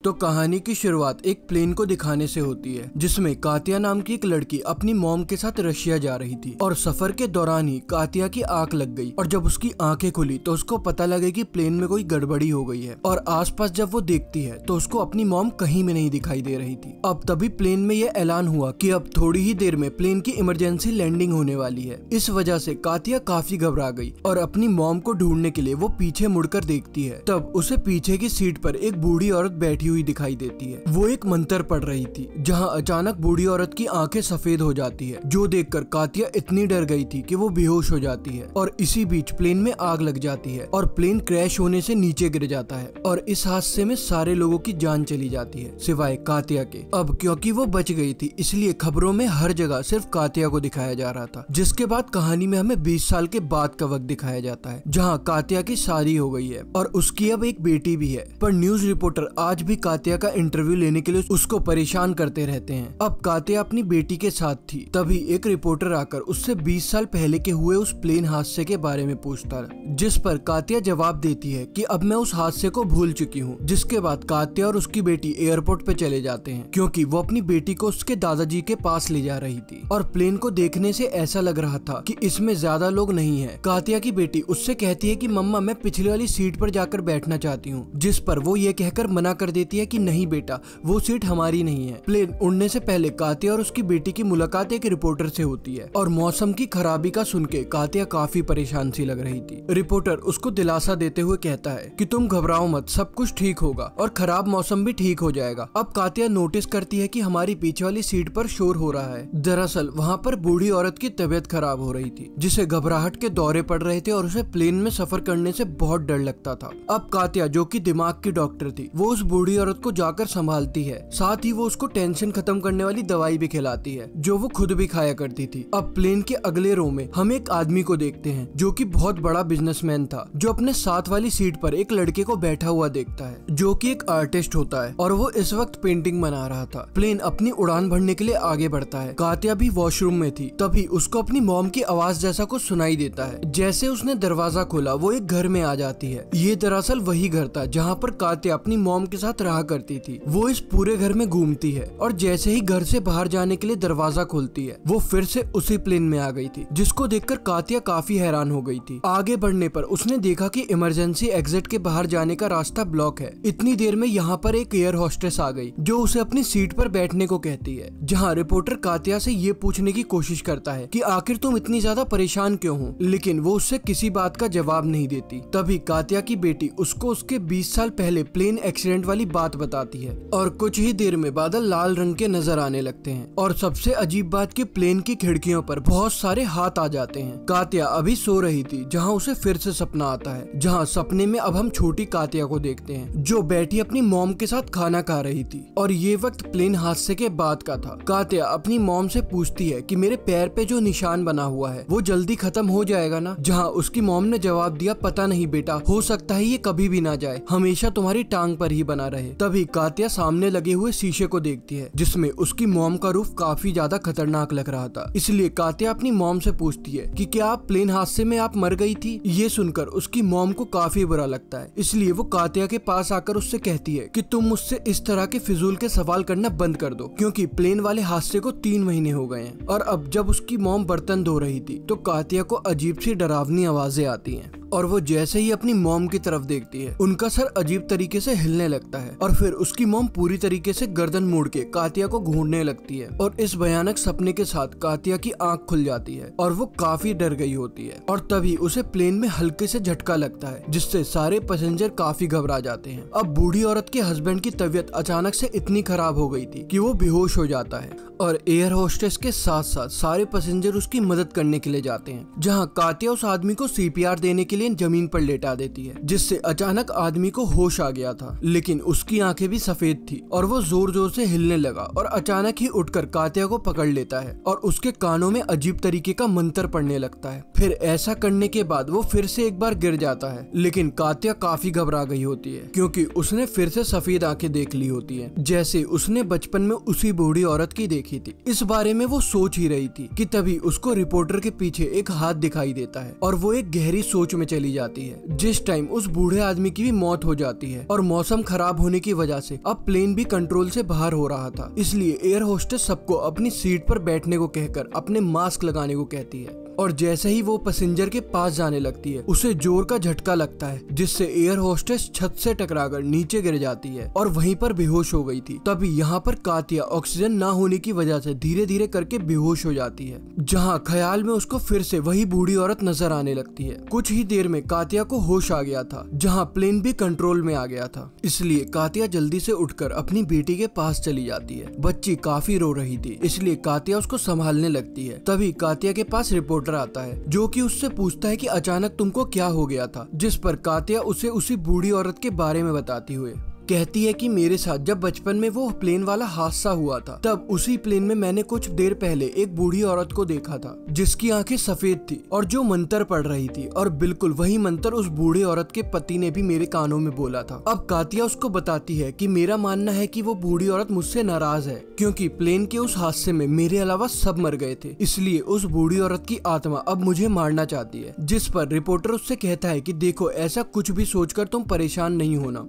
तो कहानी की शुरुआत एक प्लेन को दिखाने से होती है जिसमें कातिया नाम की एक लड़की अपनी मॉम के साथ रशिया जा रही थी और सफर के दौरान ही कातिया की आंख लग गई और जब उसकी आंखें खुली तो उसको पता लगे कि प्लेन में कोई गड़बड़ी हो गई है और आसपास जब वो देखती है तो उसको अपनी मॉम कहीं में नहीं दिखाई दे रही थी। अब तभी प्लेन में यह ऐलान हुआ कि अब थोड़ी ही देर में प्लेन की इमरजेंसी लैंडिंग होने वाली है। इस वजह से कातिया काफी घबरा गई और अपनी मॉम को ढूंढने के लिए वो पीछे मुड़कर देखती है। तब उसे पीछे की सीट पर एक बूढ़ी औरत बैठी हुई दिखाई देती है। वो एक मंत्र पढ़ रही थी जहाँ अचानक बूढ़ी औरत की आंखें सफेद हो जाती है, जो देखकर कातिया इतनी डर गई थी कि वो बेहोश हो जाती है और इसी बीच प्लेन में आग लग जाती है और प्लेन क्रैश होने से नीचे गिर जाता है और इस हादसे में सारे लोगों की जान चली जाती है सिवाय कातिया के। अब क्योंकि वो बच गई थी इसलिए खबरों में हर जगह सिर्फ कातिया को दिखाया जा रहा था। जिसके बाद कहानी में हमें 20 साल के बाद का वक्त दिखाया जाता है जहाँ कातिया की शादी हो गई है और उसकी अब एक बेटी भी है। पर न्यूज रिपोर्टर आज भी कातिया का इंटरव्यू लेने के लिए उसको परेशान करते रहते हैं। अब कातिया अपनी बेटी के साथ थी, तभी एक रिपोर्टर आकर उससे 20 साल पहले के हुए उस प्लेन हादसे के बारे में पूछता है, जिस पर कातिया जवाब देती है कि अब मैं उस हादसे को भूल चुकी हूँ। जिसके बाद कातिया और उसकी बेटी एयरपोर्ट पे चले जाते हैं क्योंकि वो अपनी बेटी को उसके दादाजी के पास ले जा रही थी और प्लेन को देखने से ऐसा लग रहा था कि इसमें ज्यादा लोग नहीं है। कातिया की बेटी उससे कहती है कि मम्मा मैं पिछले वाली सीट पर जाकर बैठना चाहती हूँ, जिस पर वो ये कहकर मना कर देती है कि नहीं बेटा वो सीट हमारी नहीं है। प्लेन उड़ने से पहले कातिया और उसकी बेटी की मुलाकात एक रिपोर्टर से होती है और मौसम की खराबी का सुन के कातिया काफी परेशान सी लग रही थी। रिपोर्टर उसको दिलासा देते हुए कहता है कि तुम घबराओ मत, सब कुछ ठीक होगा और खराब मौसम भी ठीक हो जाएगा। अब कातिया नोटिस करती है कि हमारी पीछे वाली सीट पर शोर हो रहा है। दरअसल वहाँ पर बूढ़ी औरत की तबीयत खराब हो रही थी, जिसे घबराहट के दौरे पड़ रहे थे और उसे प्लेन में सफर करने से बहुत डर लगता था। अब कातिया जो कि दिमाग की डॉक्टर थी वो उस बूढ़ी औरत को जाकर संभालती है, साथ ही वो उसको टेंशन खत्म करने वाली दवाई भी खिलाती है जो वो खुद भी खाया करती थी। अब प्लेन के अगले रो में हम एक आदमी को देखते हैं जो कि बहुत बड़ा बिजनेसमैन था, जो अपने साथ वाली सीट पर एक लड़के को बैठा हुआ देखता है जो कि एक आर्टिस्ट होता है और वो इस वक्त पेंटिंग बना रहा था। प्लेन अपनी उड़ान भरने के लिए आगे बढ़ता है। कातिया भी वॉशरूम में थी, तभी उसको अपनी मॉम की आवाज जैसा कुछ सुनाई देता है। जैसे उसने दरवाजा खोला वो एक घर में आ जाती है। ये दरअसल वही घर था जहाँ पर कातिया अपनी मॉम के साथ रहा करती थी। वो इस पूरे घर में घूमती है और जैसे ही घर से बाहर जाने के लिए दरवाजा खोलती है वो फिर से उसी प्लेन में आ गई थी, जिसको देखकर कातिया काफी हैरान हो गई थी। आगे बढ़ने पर उसने देखा कि इमरजेंसी एग्जिट के बाहर जाने का रास्ता ब्लॉक है। इतनी देर में यहाँ पर एक एयर होस्टेस आ गई जो उसे अपनी सीट पर बैठने को कहती है, जहाँ रिपोर्टर कातिया से ये पूछने की कोशिश करता है कि आखिर तुम इतनी ज्यादा परेशान क्यों हो, लेकिन वो उससे किसी बात का जवाब नहीं देती। तभी कातिया की बेटी उसको उसके 20 साल पहले प्लेन एक्सीडेंट वाली बात बताती है और कुछ ही देर में बादल लाल रंग के नजर आने लगते हैं और सबसे अजीब बात कि प्लेन की खिड़कियों पर बहुत सारे हाथ आ जाते हैं। कातिया अभी सो रही थी जहाँ उसे फिर से सपना आता है, जहाँ सपने में अब हम छोटी कातिया को देखते हैं जो बैठी अपनी मॉम के साथ खाना खा रही थी और ये वक्त प्लेन हादसे के बाद का था। कातिया अपनी मॉम से पूछती है कि मेरे पैर पे जो निशान बना हुआ है वो जल्दी खत्म हो जाएगा ना, जहाँ उसकी मॉम ने जवाब दिया पता नहीं बेटा, हो सकता है ये कभी भी ना जाए, हमेशा तुम्हारी टांग पर ही बना रहे। तभी कातिया सामने लगे हुए शीशे को देखती है जिसमें उसकी मॉम का रूप काफी ज्यादा खतरनाक लग रहा था। इसलिए कातिया अपनी मॉम से पूछती है कि क्या आप प्लेन हादसे में आप मर गई थी। ये सुनकर उसकी मॉम को काफी बुरा लगता है, इसलिए वो कातिया के पास आकर उससे कहती है कि तुम मुझसे इस तरह के फिजूल के सवाल करना बंद कर दो, क्योंकि प्लेन वाले हादसे को 3 महीने हो गए हैं। और अब जब उसकी मॉम बर्तन धो रही थी तो कातिया को अजीब सी डरावनी आवाजें आती हैं और वो जैसे ही अपनी मॉम की तरफ देखती है उनका सर अजीब तरीके से हिलने लगता है और फिर उसकी मॉम पूरी तरीके से गर्दन मोड़ के कातिया को घूरने लगती है और इस भयानक सपने के साथ कातिया की आंख खुल जाती है और वो काफी डर गई होती है और तभी उसे प्लेन में हल्के से झटका लगता है जिससे सारे पैसेंजर काफी घबरा जाते हैं। अब बूढ़ी औरत के हस्बैंड की तबीयत अचानक से इतनी खराब हो गई थी कि वो बेहोश हो जाता है और एयर होस्टेस के साथ साथ सारे पैसेंजर उसकी मदद करने के लिए जाते हैं, जहाँ कातिया उस आदमी को सीपीआर देने के लिए जमीन पर लेटा देती है, जिससे अचानक आदमी को होश आ गया था, लेकिन उसकी आंखें भी सफेद थी और वो जोर जोर से हिलने लगा और अचानक ही उठकर कातिया को पकड़ लेता है और उसके कानों में अजीब तरीके का मंत्र पढ़ने लगता है। फिर ऐसा करने के बाद वो फिर से एक बार गिर जाता है, लेकिन कातिया काफी घबरा गई होती है क्योंकि उसने फिर से सफेद आंखें देख ली होती है, जैसे उसने बचपन में उसी बूढ़ी औरत की देखी देखी थी। इस बारे में वो सोच ही रही थी कि तभी उसको रिपोर्टर के पीछे एक हाथ दिखाई देता है और वो एक गहरी सोच में चली जाती है। जिस टाइम उस बूढ़े आदमी की भी मौत हो जाती है और मौसम खराब होने की वजह से अब प्लेन भी कंट्रोल से बाहर हो रहा था, इसलिए एयर होस्टेस सबको अपनी सीट पर बैठने को कहकर अपने मास्क लगाने को कहती है। और जैसे ही वो पैसेंजर के पास जाने लगती है, उसे जोर का झटका लगता है जिससे एयर होस्टेस छत से टकराकर नीचे गिर जाती है और वहीं पर बेहोश हो गई थी। तभी यहाँ पर कातिया ऑक्सीजन ना होने की वजह से धीरे धीरे करके बेहोश हो जाती है, जहाँ ख्याल में उसको फिर से वही बूढ़ी औरत नजर आने लगती है। कुछ ही देर में कातिया को होश आ गया था, जहाँ प्लेन भी कंट्रोल में आ गया था। इसलिए कातिया जल्दी से उठकर अपनी बेटी के पास चली जाती है। बच्ची काफी रो रही थी, इसलिए कातिया उसको संभालने लगती है। तभी कातिया के पास रिपोर्टर आता है, जो कि उससे पूछता है कि अचानक तुमको क्या हो गया था, जिस पर कातिया उसे उसी बूढ़ी औरत के बारे में बताती हुए कहती है कि मेरे साथ जब बचपन में वो प्लेन वाला हादसा हुआ था, तब उसी प्लेन में मैंने कुछ देर पहले एक बूढ़ी औरत को देखा था जिसकी आंखें सफेद थी और जो मंत्र पढ़ रही थी, और बिल्कुल वही मंत्र उस बूढ़ी औरत के पति ने भी मेरे कानों में बोला था। अब कातिया उसको बताती है कि मेरा मानना है कि वो बूढ़ी औरत मुझसे नाराज है, क्योंकि प्लेन के उस हादसे में मेरे अलावा सब मर गए थे, इसलिए उस बूढ़ी औरत की आत्मा अब मुझे मारना चाहती है। जिस पर रिपोर्टर उससे कहता है कि देखो, ऐसा कुछ भी सोचकर तुम परेशान नहीं होना,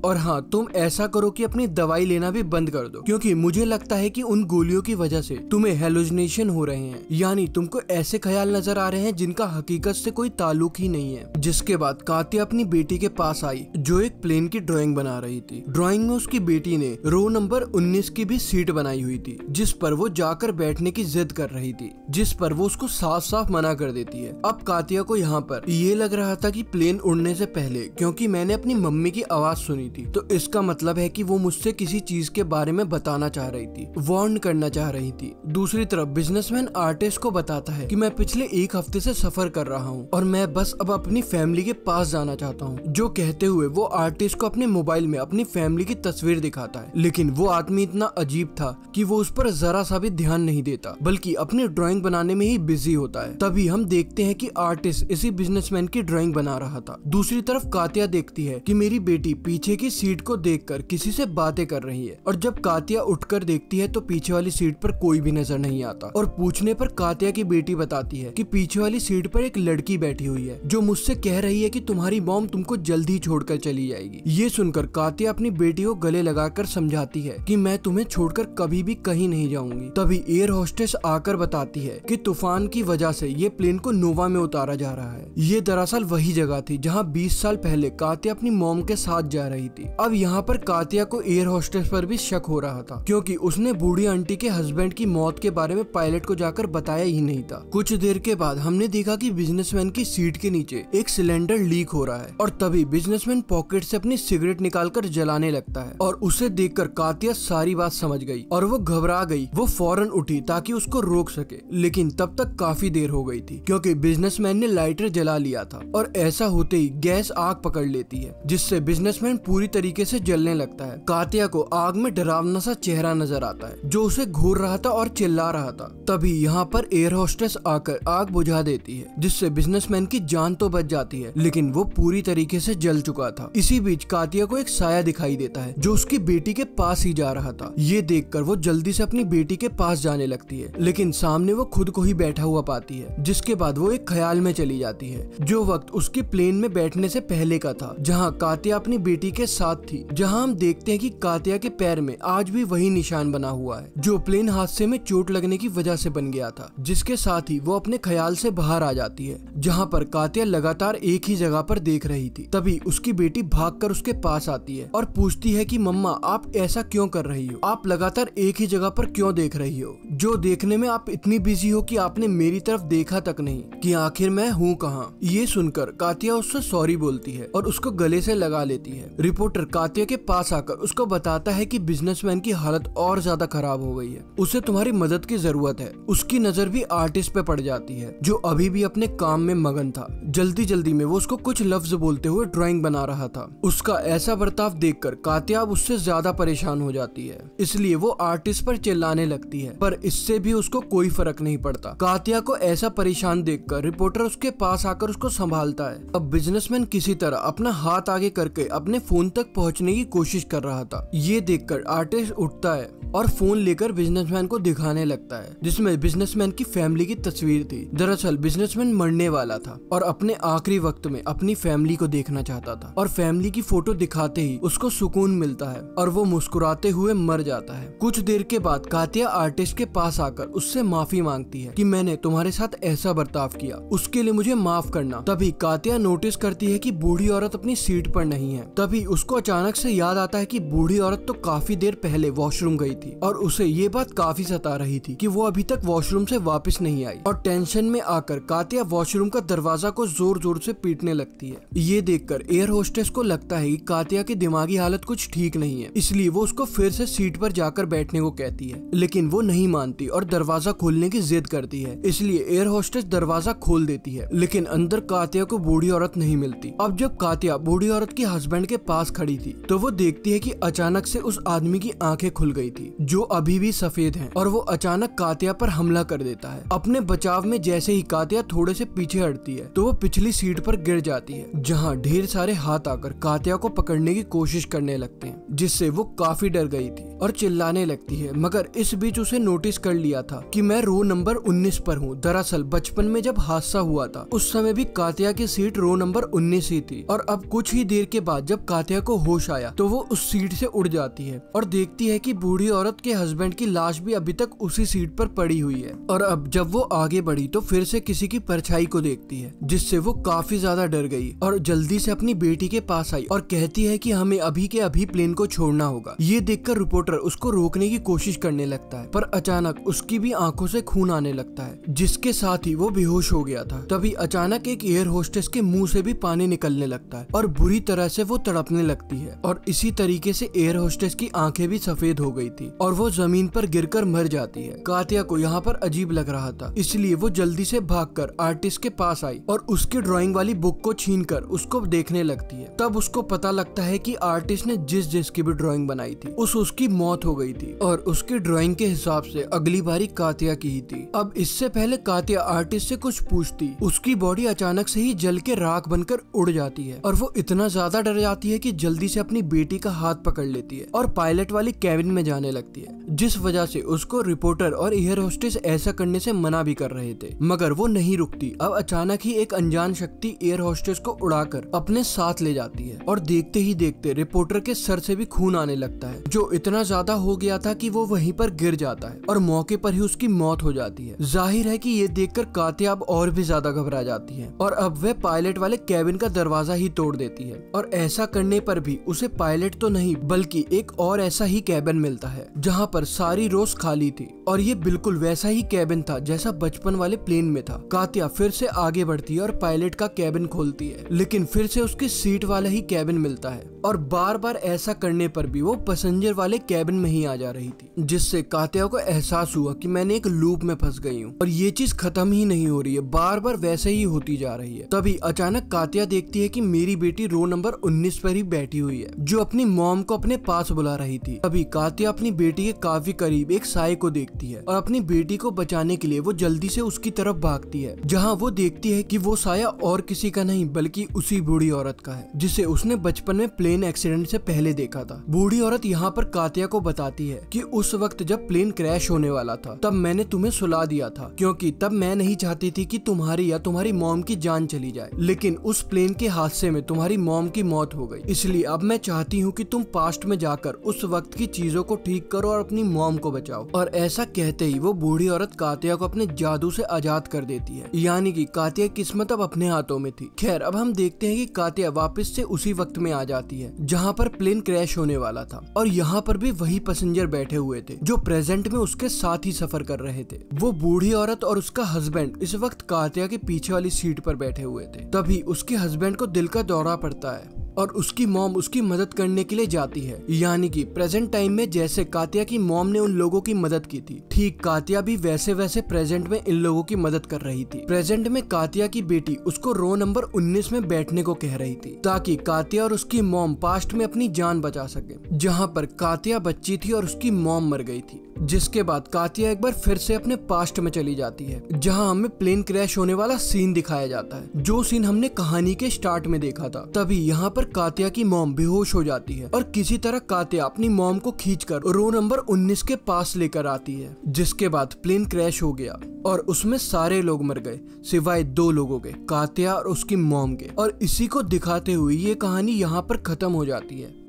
और हाँ, तुम ऐसा करो कि अपनी दवाई लेना भी बंद कर दो, क्योंकि मुझे लगता है कि उन गोलियों की वजह से तुम्हें हेलुसिनेशन हो रहे हैं, यानी तुमको ऐसे ख्याल नजर आ रहे हैं जिनका हकीकत से कोई ताल्लुक ही नहीं है। जिसके बाद कातिया अपनी बेटी के पास आई, जो एक प्लेन की ड्राइंग बना रही थी। ड्राइंग में उसकी बेटी ने रो नंबर 19 की भी सीट बनाई हुई थी, जिस पर वो जाकर बैठने की जिद कर रही थी, जिस पर वो उसको साफ साफ मना कर देती है। अब कातिया को यहाँ पर ये लग रहा था कि प्लेन उड़ने से पहले, क्योंकि मैंने अपनी मम्मी की आवाज सुनी थी, तो इसका मतलब है कि वो मुझसे किसी चीज के बारे में बताना चाह रही थी, वार्न करना चाह रही थी। दूसरी तरफ बिजनेसमैन आर्टिस्ट को बताता है कि मैं पिछले एक हफ्ते से सफर कर रहा हूँ और मैं बस अब अपनी फैमिली के पास जाना चाहता हूँ, जो कहते हुए वो आर्टिस्ट को अपने मोबाइल में अपनी फैमिली की तस्वीर दिखाता है। लेकिन वो आदमी इतना अजीब था कि वो उस पर जरा सा भी ध्यान नहीं देता, बल्कि अपनी ड्राइंग बनाने में ही बिजी होता है। तभी हम देखते हैं कि आर्टिस्ट इसी बिजनेसमैन की ड्राइंग बना रहा था। दूसरी तरफ कातिया देखती है कि मेरी बेटी पीछे की सीट को देखकर किसी से बातें कर रही है, और जब कातिया उठकर देखती है तो पीछे वाली सीट पर कोई भी नजर नहीं आता। और पूछने पर कातिया की बेटी बताती है कि पीछे वाली सीट पर एक लड़की बैठी हुई है, जो मुझसे कह रही है कि तुम्हारी मॉम तुमको जल्दी छोड़कर चली जाएगी। ये सुनकर कातिया अपनी बेटी को गले लगाकर समझाती है कि मैं तुम्हें छोड़कर कभी भी कहीं नहीं जाऊंगी। तभी एयर होस्टेस आकर बताती है कि तूफान की वजह से ये प्लेन को नोवा में उतारा जा रहा है। ये दरअसल वही जगह थी जहाँ 20 साल पहले कातिया अपनी मॉम के साथ जा रही थी। अब यहाँ पर कातिया को एयर होस्टेस पर भी शक हो रहा था, क्योंकि उसने बूढ़ी आंटी के हस्बैंड की मौत के बारे में पायलट को जाकर बताया ही नहीं था। कुछ देर के बाद हमने देखा कि बिजनेसमैन की सीट के नीचे एक सिलेंडर लीक हो रहा है, और तभी बिजनेसमैन पॉकेट से अपनी सिगरेट निकालकर जलाने लगता है, और उसे देखकर कातिया सारी बात समझ गई और वो घबरा गई। वो फौरन उठी ताकि उसको रोक सके, लेकिन तब तक काफी देर हो गई थी, क्योंकि बिजनेसमैन ने लाइटर जला लिया था, और ऐसा होते ही गैस आग पकड़ लेती है, जिससे बिजनेसमैन पूरी तरीके से जलने लगता है। कातिया को आग में डरावना सा चेहरा नजर आता है, जो उसे घूर रहा था और चिल्ला रहा था। तभी यहाँ पर एयर होस्टेस आकर आग बुझा देती है, जिससे बिजनेसमैन की जान तो बच जाती है, लेकिन वो पूरी तरीके से जल चुका था। इसी बीच कातिया को एक साया दिखाई देता है, जो उसकी बेटी के पास ही जा रहा था। ये देखकर वो जल्दी से अपनी बेटी के पास जाने लगती है, लेकिन सामने वो खुद को ही बैठा हुआ पाती है, जिसके बाद वो एक ख्याल में चली जाती है, जो वक्त उसकी प्लेन में बैठने से पहले का था, जहाँ कातिया अपनी बेटी के साथ थी। जहाँ हम देखते हैं कि कातिया के पैर में आज भी वही निशान बना हुआ है, जो प्लेन हादसे में चोट लगने की वजह से बन गया था, जिसके साथ ही वो अपने ख्याल से बाहर आ जाती है। जहाँ पर कातिया लगातार एक ही जगह पर देख रही थी, तभी उसकी बेटी भागकर उसके पास आती है और पूछती है कि मम्मा, आप ऐसा क्यों कर रही हो? आप लगातार एक ही जगह पर क्यों देख रही हो, जो देखने में आप इतनी बिजी हो कि आपने मेरी तरफ देखा तक नहीं कि आखिर मैं हूँ कहाँ। ये सुनकर कातिया उससे सॉरी बोलती है और उसको गले से लगा लेती है। रिपोर्टर कातिया के पास आकर उसको बताता है कि बिजनेसमैन की हालत और ज्यादा खराब हो गई है, उसे तुम्हारी मदद की जरूरत है। उसकी नजर भी आर्टिस्ट पे पड़ जाती है, जो अभी भी अपने काम में मगन था। जल्दी जल्दी में वो उसको कुछ लफ्ज बोलते हुए ड्राइंग बना रहा था। उसका ऐसा बर्ताव देखकर कातिया अब उससे ज्यादा परेशान हो जाती है, इसलिए वो आर्टिस्ट पर चिल्लाने लगती है, पर इससे भी उसको कोई फर्क नहीं पड़ता। कातिया को ऐसा परेशान देखकर रिपोर्टर उसके पास आकर उसको संभालता है। अब बिजनेसमैन किसी तरह अपना हाथ आगे करके अपने फोन फोन तक पहुंचने की कोशिश कर रहा था। ये देखकर आर्टिस्ट उठता है और फोन लेकर बिजनेसमैन को दिखाने लगता है, जिसमें बिजनेसमैन की फैमिली की तस्वीर थी। दरअसल बिजनेसमैन मरने वाला था और अपने आखिरी वक्त में अपनी फैमिली को देखना चाहता था, और फैमिली की फोटो दिखाते ही उसको सुकून मिलता है और वो मुस्कुराते हुए मर जाता है। कुछ देर के बाद कातिया आर्टिस्ट के पास आकर उससे माफी मांगती है कि मैंने तुम्हारे साथ ऐसा बर्ताव किया, उसके लिए मुझे माफ करना। तभी कातिया नोटिस करती है कि बूढ़ी औरत अपनी सीट पर नहीं है। तभी उसको अचानक से याद आता है कि बूढ़ी औरत तो काफी देर पहले वॉशरूम गई थी और उसे ये बात काफी सता रही थी कि वो अभी तक वॉशरूम से वापस नहीं आई। और टेंशन में आकर कातिया वॉशरूम का दरवाजा को जोर जोर से पीटने लगती है। ये देखकर एयर होस्टेस को लगता है कि कातिया की दिमागी हालत कुछ ठीक नहीं है, इसलिए वो उसको फिर से सीट पर जाकर बैठने को कहती है, लेकिन वो नहीं मानती और दरवाजा खोलने की जिद करती है। इसलिए एयर होस्टेस दरवाजा खोल देती है, लेकिन अंदर कातिया को बूढ़ी औरत नहीं मिलती। अब जब कातिया बूढ़ी औरत के हस्बैंड के पास खड़ी थी तो वो देखती है कि अचानक से उस आदमी की आंखें खुल गई थी जो अभी भी सफेद हैं, और वो अचानक कातिया पर हमला कर देता है। अपने बचाव में जैसे ही कातिया थोड़े से पीछे हटती है तो वो पिछली सीट पर गिर जाती है, जहाँ ढेर सारे हाथ आकर कातिया को पकड़ने की कोशिश करने लगते हैं, जिससे वो काफी डर गई थी और चिल्लाने लगती है। मगर इस बीच उसे नोटिस कर लिया था कि मैं रो नंबर 19 पर हूँ। दरअसल बचपन में जब हादसा हुआ था उस समय भी कातिया की सीट रो नंबर 19 ही थी, और अब कुछ ही देर के बाद जब कातिया को होश आया तो वो उस सीट से उड़ जाती है और देखती है कि बूढ़ी औरत के हस्बैंड की लाश भी अभी तक उसी सीट पर पड़ी हुई है। और अब जब वो आगे बढ़ी तो फिर से किसी की परछाई को देखती है, जिससे वो काफी ज्यादा डर गई और जल्दी से अपनी बेटी के पास आई और कहती है कि हमें अभी के अभी प्लेन को छोड़ना होगा। ये देखकर रिपोर्टर उसको रोकने की कोशिश करने लगता है, पर अचानक उसकी भी आंखों से खून आने लगता है, जिसके साथ ही वो बेहोश हो गया था। तभी अचानक एक एयर होस्टेस के मुंह से भी पानी निकलने लगता है और बुरी तरह से वो तड़पने लगती है, और इसी तरीके से एयर होस्टेस की आंखें भी सफेद हो गई थी और वो जमीन पर गिरकर मर जाती है। कातिया को यहाँ पर अजीब लग रहा था, इसलिए वो जल्दी से भागकर आर्टिस्ट के पास आई और उसकी ड्राइंग वाली बुक को छीनकर उसको देखने लगती है। तब उसको पता लगता है कि आर्टिस्ट ने जिसकी भी ड्राइंग बनाई थी उसकी मौत हो गई थी, और उसकी ड्राइंग के हिसाब से अगली बारी कातिया की ही थी। अब इससे पहले कातिया आर्टिस्ट से कुछ पूछती, उसकी बॉडी अचानक से ही जल के राख बनकर उड़ जाती है और वो इतना ज्यादा डर जाती है कि जल्दी से अपनी बेटी का हाथ पकड़ लेती है और पायलट वाली कैबिन में जाने लगती है, जिस वजह से उसको रिपोर्टर और एयर होस्टेस ऐसा करने से मना भी कर रहे थे, मगर वो नहीं रुकती। अब अचानक ही एक अनजान शक्ति एयर होस्टेस को उड़ाकर अपने साथ ले जाती है और देखते ही देखते रिपोर्टर के सर से भी खून आने लगता है, जो इतना ज्यादा हो गया था कि वो वहीं पर गिर जाता है और मौके पर ही उसकी मौत हो जाती है। जाहिर है कि ये देखकर कातिया अब और भी ज्यादा घबरा जाती है और अब वह पायलट वाले कैबिन का दरवाजा ही तोड़ देती है, और ऐसा करने पर भी उसे पायलट तो नहीं बल्कि एक और ऐसा ही कैबिन मिलता है जहाँ पर सारी रोज खाली थी, और ये बिल्कुल वैसा ही कैबिन था जैसा बचपन वाले प्लेन में था। कातिया फिर से आगे बढ़ती है और पायलट का कैबिन खोलती है, लेकिन फिर से उसकी सीट वाला ही कैबिन मिलता है, और बार बार ऐसा करने पर भी वो पैसेंजर वाले कैबिन में ही आ जा रही थी, जिससे कातिया को एहसास हुआ कि मैंने एक लूप में फंस गई हूँ और ये चीज खत्म ही नहीं हो रही है, बार बार वैसे ही होती जा रही है। तभी अचानक कातिया देखती है कि मेरी बेटी रो नंबर 19 पर ही बैठी हुई है, जो अपनी मॉम को अपने पास बुला रही थी। तभी कातिया अपनी बेटी के काफी करीब एक साए को देखती है और अपनी बेटी को बचाने के लिए वो जल्दी से उसकी तरफ भागती है, जहाँ वो देखती है कि वो साया और किसी का नहीं बल्कि उसी बूढ़ी औरत का है, जिसे उसने बचपन में प्लेन एक्सीडेंट से पहले देखा था। बूढ़ी औरत यहाँ पर कातिया को बताती है कि उस वक्त जब प्लेन क्रैश होने वाला था तब मैंने तुम्हें सुला दिया था, क्योंकि तब मैं नहीं चाहती थी कि तुम्हारी या तुम्हारी मॉम की जान चली जाए, लेकिन उस प्लेन के हादसे में तुम्हारी मॉम की मौत हो गई, इसलिए अब मैं चाहती हूँ कि तुम पास्ट में जाकर उस वक्त की चीजों को ठीक करो और अपनी मॉम को बचाओ। और ऐसा कहते ही वो बूढ़ी औरत कातिया को अपने जादू से आजाद कर देती है, यानी कि कातिया की किस्मत अब अपने हाथों में थी। खैर अब हम देखते हैं कि कातिया वापस से उसी वक्त में आ जाती है जहाँ पर प्लेन क्रैश होने वाला था, और यहाँ पर भी वही पैसेंजर बैठे हुए थे जो प्रेजेंट में उसके साथ ही सफर कर रहे थे। वो बूढ़ी औरत और उसका हस्बैंड इस वक्त कातिया के पीछे वाली सीट पर बैठे हुए थे। तभी उसके हस्बैंड को दिल का दौरा पड़ता है और उसकी मॉम उसकी मदद करने के लिए जाती है, यानी कि प्रेजेंट टाइम में जैसे कातिया की मॉम ने उन लोगों की मदद की थी, ठीक कातिया भी वैसे वैसे प्रेजेंट में इन लोगों की मदद कर रही थी। प्रेजेंट में कातिया की बेटी उसको रो नंबर 19 में बैठने को कह रही थी, ताकि कातिया और उसकी मॉम पास्ट में अपनी जान बचा सके, जहाँ पर कातिया बच्ची थी और उसकी मॉम मर गई थी। जिसके बाद कातिया एक बार फिर से अपने पास्ट में चली जाती है, जहां हमें प्लेन क्रैश होने वाला सीन दिखाया जाता है, जो सीन हमने कहानी के स्टार्ट में देखा था। तभी यहाँ पर कातिया की मॉम बेहोश हो जाती है और किसी तरह कातिया अपनी मॉम को खींचकर रो नंबर 19 के पास लेकर आती है, जिसके बाद प्लेन क्रैश हो गया और उसमें सारे लोग मर गए सिवाय 2 लोगों के, कातिया और उसकी मॉम के। और इसी को दिखाते हुए ये कहानी यहाँ पर खत्म हो जाती है।